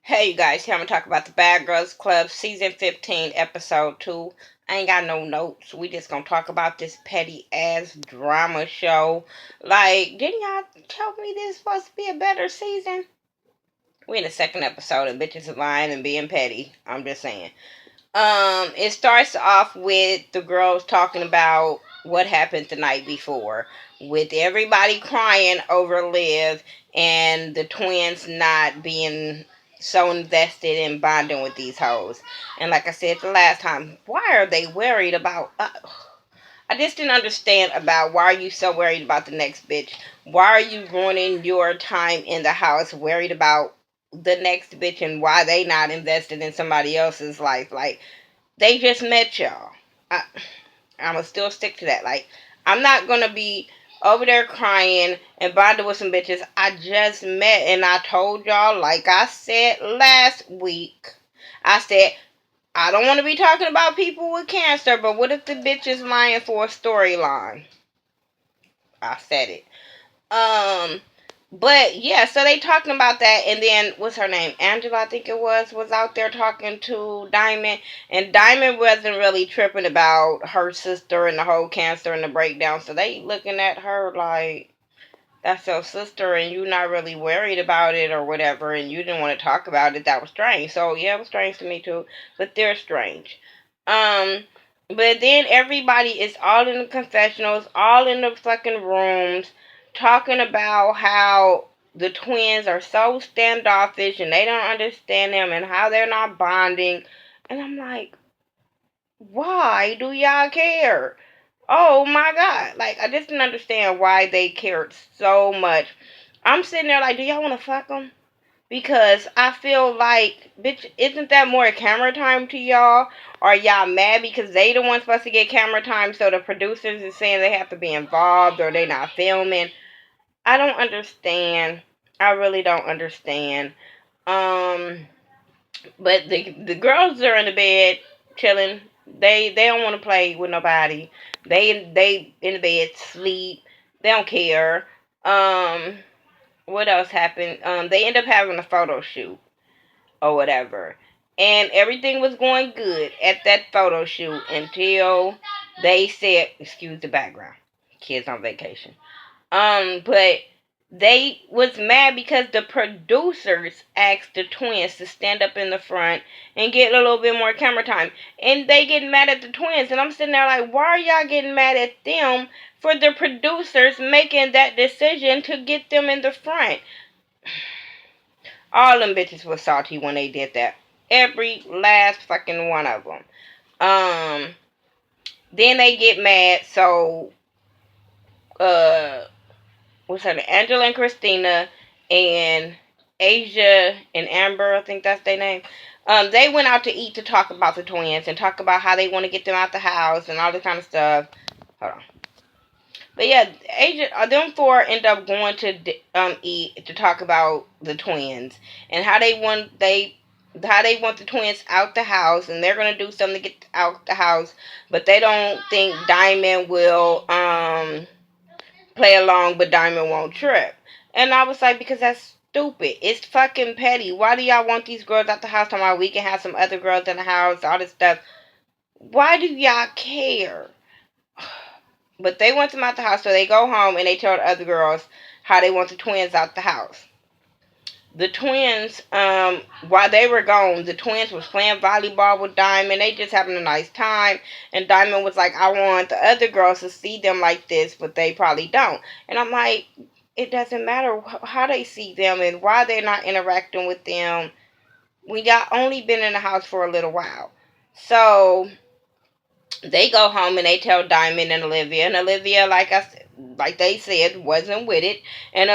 Hey you guys, here I'm gonna talk about the Bad Girls Club season 15 episode 2. I ain't got no notes. We just gonna talk about this petty ass drama show. Like, didn't y'all tell me this was supposed to be a better season? We in the second episode and bitches are lying and being petty. I'm just saying. It starts off with the girls talking about what happened the night before, with everybody crying over Liv and the twins not being so invested in bonding with these hoes. And like I said the last time, why are they worried about? I just didn't understand about why are you so worried about the next bitch? Why are you ruining your time in the house worried about the next bitch and why they not invested in somebody else's life? Like, they just met y'all. I'm gonna still stick to that. Like, I'm not gonna be over there crying and bonding with some bitches I just met. And I told y'all, like I said last week, I said I don't want to be talking about people with cancer, but what if the bitch is lying for a storyline? I said it. Um, but yeah, so they talking about that, and then what's her name? Angela, I think it was out there talking to Diamond, and Diamond wasn't really tripping about her sister and the whole cancer and the breakdown. So they looking at her like that's your sister, and you not really worried about it or whatever, and you didn't want to talk about it. That was strange. So yeah, it was strange to me too, but they're strange. Um. But then everybody is all in the confessionals, all in the fucking rooms, talking about how the twins are so standoffish and they don't understand them and how they're not bonding. And I'm like, why do y'all care? Oh my god. Like, I just didn't understand why they cared so much. I'm sitting there like, do y'all want to fuck them? Because I feel like, bitch, isn't that more camera time to y'all? Or y'all mad because they the ones supposed to get camera time, so the producers is saying they have to be involved or they not filming? I don't understand. I really don't understand. Um, but the girls are in the bed chilling. They don't want to play with nobody. They in the bed sleep. They don't care. Um, what else happened? They end up having a photo shoot or whatever. And everything was going good at that photo shoot until they said, excuse the background, kids on vacation. But they was mad because the producers asked the twins to stand up in the front and get a little bit more camera time. And they get mad at the twins. And I'm sitting there like, why are y'all getting mad at them for the producers making that decision to get them in the front? All them bitches was salty when they did that. Every last fucking one of them. Um, then they get mad. So, uh, what's her name? Angela and Christina and Asia and Amber, I think that's their name. They went out to eat to talk about the twins and talk about how they want to get them out the house and all this kind of stuff. Hold on. But yeah, Asia, them four end up going to eat to talk about the twins and how they want the twins out the house, and they're gonna do something to get out the house, but they don't think Diamond will play along, but Diamond won't trip. And I was like, because that's stupid. It's fucking petty. Why do y'all want these girls out the house? Talking about we can have some other girls in the house, all this stuff. Why do y'all care? But they want them out the house, so they go home and they tell the other girls how they want the twins out the house. The twins, while they were gone, the twins was playing volleyball with Diamond. They just having a nice time. And Diamond was like, I want the other girls to see them like this, but they probably don't. And I'm like, it doesn't matter how they see them and why they're not interacting with them. We got only been in the house for a little while. So they go home and they tell Diamond and Olivia, like they said, wasn't with it. And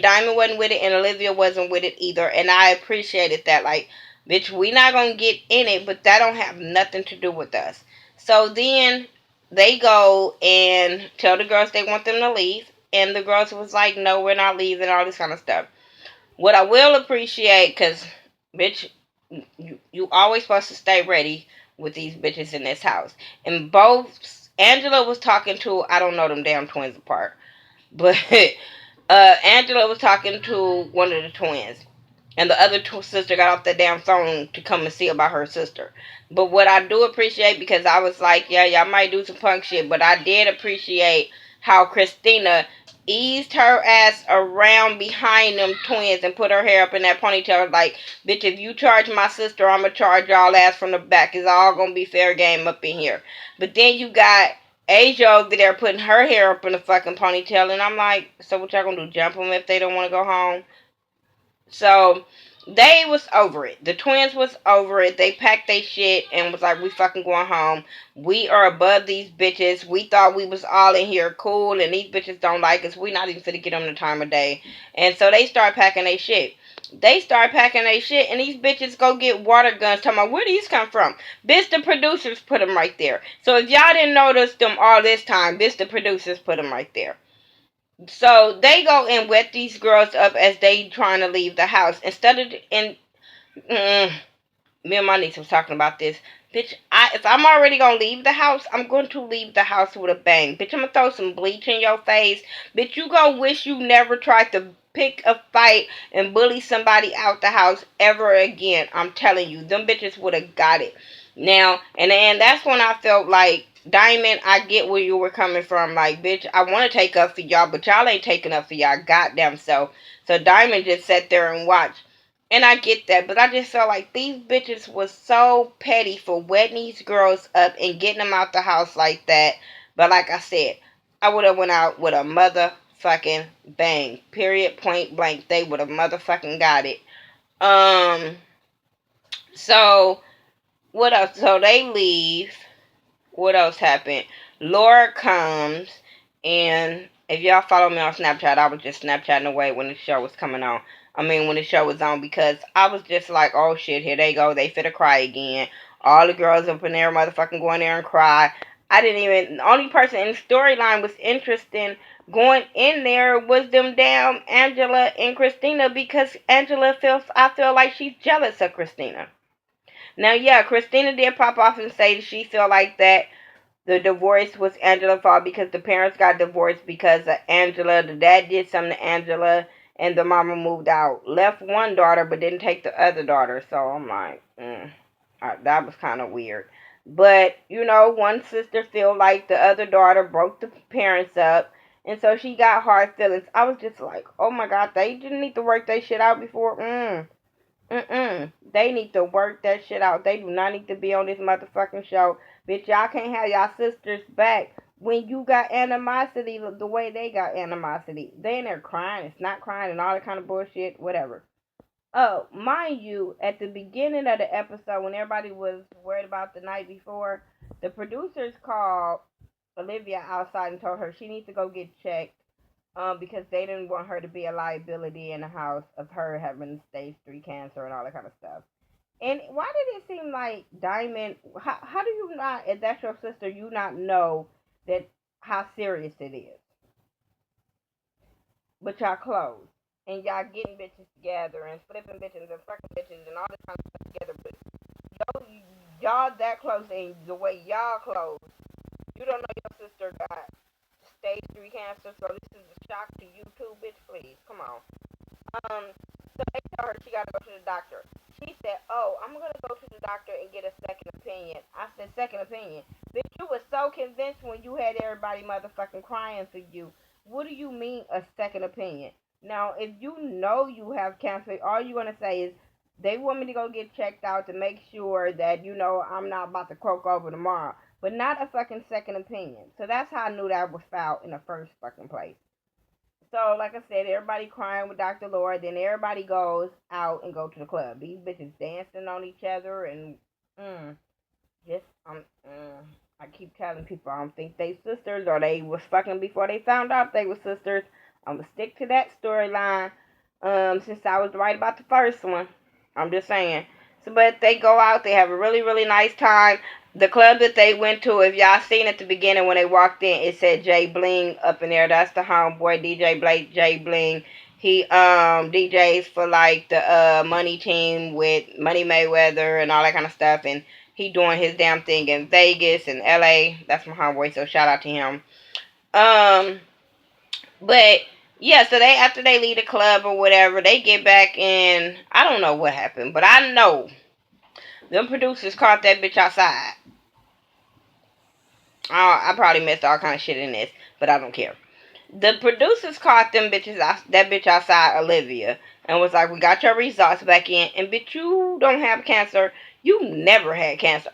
Diamond wasn't with it, and Olivia wasn't with it either. And I appreciated that. Like, bitch, we not gonna get in it, but that don't have nothing to do with us. So then they go and tell the girls they want them to leave, and the girls was like, no, we're not leaving, all this kind of stuff. What I will appreciate, cause bitch, you always supposed to stay ready with these bitches in this house. And both Angela was talking to, I don't know them damn twins apart, but Angela was talking to one of the twins, And the other sister got off the damn phone to come and see about her sister. But what I do appreciate, because I was like, yeah, y'all might do some punk shit, but I did appreciate how Christina eased her ass around behind them twins and put her hair up in that ponytail. Like, bitch, if you charge my sister, I'm gonna charge y'all ass from the back. It's all gonna be fair game up in here. But then you got Asia over there putting her hair up in a fucking ponytail, and I'm like, so what y'all gonna do? Jump them if they don't want to go home? So they was over it. The twins was over it. They packed their shit and was like, we fucking going home. We are above these bitches. We thought we was all in here cool and these bitches don't like us. We not even finna get them the time of day. And so they start packing their shit. They start packing their shit and these bitches go get water guns talking about where these come from. Bitch, the producers put them right there. So if y'all didn't notice them all this time, bitch, the producers put them right there. So they go and wet these girls up as they trying to leave the house. Instead of mm, me and my niece was talking about this. Bitch, if I'm already gonna leave the house, I'm going to leave the house with a bang. Bitch, I'm gonna throw some bleach in your face. Bitch, you gonna wish you never tried to pick a fight and bully somebody out the house ever again. I'm telling you, them bitches would have got it. Now, and that's when I felt like, Diamond, I get where you were coming from. Like, bitch, I want to take up for y'all, but y'all ain't taking up for y'all goddamn self. So Diamond just sat there and watched. And I get that, but I just felt like these bitches was so petty for wetting these girls up and getting them out the house like that. But like I said, I would have went out with a motherfucking bang. Period. Point blank. They would have motherfucking got it. Um. So what else? So they leave. What else happened? Laura comes, and if y'all follow me on Snapchat, I was just Snapchatting away when the show was coming on. I mean, when the show was on, because I was just like, oh shit, here they go. They finna cry again. All the girls up in there motherfucking going there and cry. I didn't even, the only person in the storyline was interesting going in there was them damn Angela and Christina, because Angela feels, I feel like she's jealous of Christina. Now, yeah, Christina did pop off and say that she felt like that the divorce was Angela's fault because the parents got divorced because of Angela. The dad did something to Angela, and the mama moved out. Left one daughter, but didn't take the other daughter. So I'm like, that was kind of weird. But, you know, one sister feel like the other daughter broke the parents up, and so she got hard feelings. I was just like, oh my God, they didn't need to work that shit out before. They need to work that shit out. They do not need to be on this motherfucking show. Bitch, y'all can't have y'all sisters back when you got animosity the way they got animosity. They in there crying, it's not crying, and all that kind of bullshit, whatever. Oh, mind you, at the beginning of the episode, when everybody was worried about the night before, the producers called Olivia outside and told her she needs to go get checked, because they didn't want her to be a liability in the house of her having stage 3 cancer and all that kind of stuff. And why did it seem like Diamond? How do you not, if that's your sister, you not know that how serious it is? But y'all close and y'all getting bitches together and flipping bitches and fucking bitches and all this kind of stuff together. But y'all that close, and the way y'all close, you don't know your sister got stage 3 cancer, so this is a shock to you too, bitch. Please, come on. So they tell her she gotta go to the doctor. She said, "Oh, I'm gonna go to the doctor and get a second opinion." I said, "Second opinion, bitch? You was so convinced when you had everybody motherfucking crying for you. What do you mean a second opinion? Now, if you know you have cancer, all you're gonna say is." They want me to go get checked out to make sure that, you know, I'm not about to croak over tomorrow. But not a fucking second opinion. So that's how I knew that was foul in the first fucking place. So, like I said, everybody crying with Dr. Laura. Then everybody goes out and go to the club. These bitches dancing on each other and just I keep telling people I don't think they sisters or they was fucking before they found out they were sisters. I'm gonna stick to that storyline. Since I was right about the first one, I'm just saying. So, but they go out. They have a really really nice time. The club that they went to, if y'all seen at the beginning when they walked in, it said Jay Bling up in there. That's the homeboy DJ Blake Jay Bling. He DJs for like the Money Team with Money Mayweather and all that kind of stuff, and he doing his damn thing in Vegas and LA. That's my homeboy, so shout out to him. Um, but Yeah, so they after they leave the club or whatever, they get back in. I don't know what happened, but I know them producers caught that bitch outside. I probably missed all kind of shit in this, but I don't care. The producers caught them bitches that bitch outside Olivia and was like, "We got your results back in, and bitch, you don't have cancer. You never had cancer."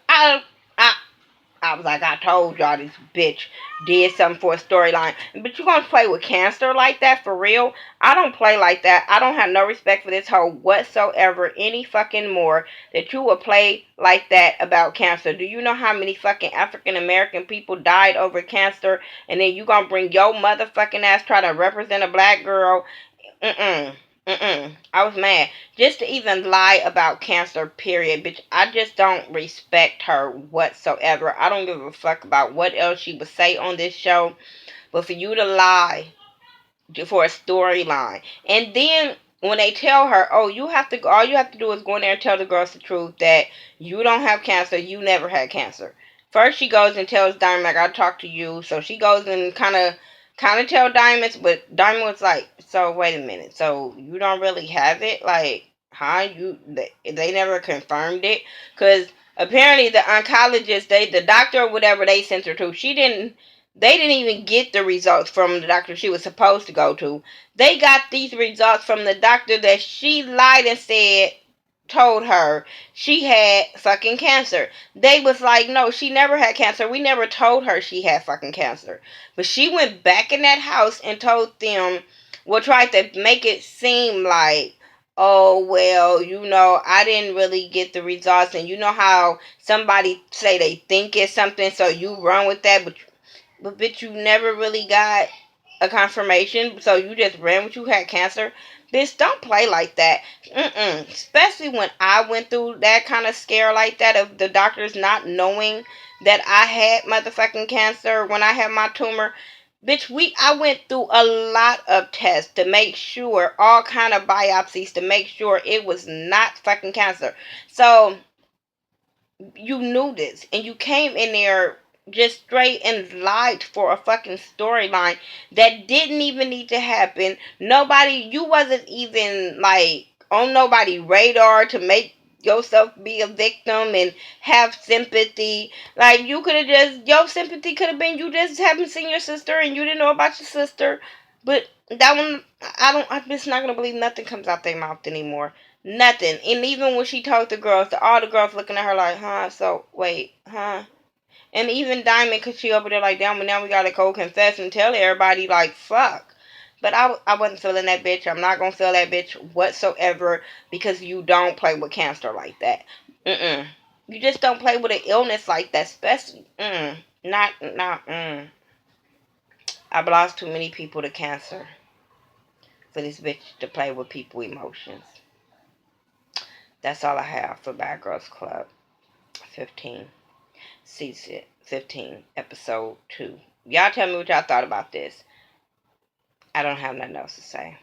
I was like, I told y'all this bitch did something for a storyline. But you gonna play with cancer like that for real? I don't play like that. I don't have no respect for this hoe whatsoever any fucking more that you would play like that about cancer. Do you know how many fucking African American people died over cancer? And then you gonna bring your motherfucking ass try to represent a black girl? Mm-mm. Mm-mm. I was mad. Just to even lie about cancer, period. Bitch, I just don't respect her whatsoever. I don't give a fuck about what else she would say on this show. But for you to lie for a storyline. And then when they tell her, oh, you have to, all you have to do is go in there and tell the girls the truth that you don't have cancer, you never had cancer. First, she goes and tells Diamond, I gotta talk to you. So she goes and kind of tell Diamond, but Diamond was like, so wait a minute, so you don't really have it, like, huh? They never confirmed it, because apparently the oncologist, the doctor or whatever they sent her to, they didn't even get the results from the doctor she was supposed to go to. They got these results from the doctor that she lied and said told her she had fucking cancer. They was like, no, she never had cancer. We never told her she had fucking cancer. But she went back in that house and told them, well, tried to make it seem like, oh, well, I didn't really get the results. And you know how somebody say they think it's something, so you run with that, but bitch, you never really got a confirmation, so you just ran with you had cancer. Bitch, don't play like that. Mm-mm. Especially when I went through that kind of scare like that of the doctors not knowing that I had motherfucking cancer when I had my tumor. Bitch, I went through a lot of tests to make sure, all kind of biopsies to make sure it was not fucking cancer. So you knew this and you came in there just straight and lied for a fucking storyline that didn't even need to happen. You wasn't even like on nobody radar to make yourself be a victim and have sympathy. Like, you could have just, your sympathy could have been you just haven't seen your sister and you didn't know about your sister. But that one, I'm just not gonna believe nothing comes out their mouth anymore. Nothing. And even when she told the girls, all the girls looking at her like, huh? So, wait, huh? And even Diamond, because she over there like, damn, but now we gotta go confess and tell everybody, like, fuck. But I wasn't feeling that bitch. I'm not gonna feel that bitch whatsoever because you don't play with cancer like that. Mm-mm. You just don't play with an illness like that, especially, not. I've lost too many people to cancer for this bitch to play with people emotions. That's all I have for Bad Girls Club 15. Season 15, episode 2. Y'all tell me what y'all thought about this. I don't have nothing else to say.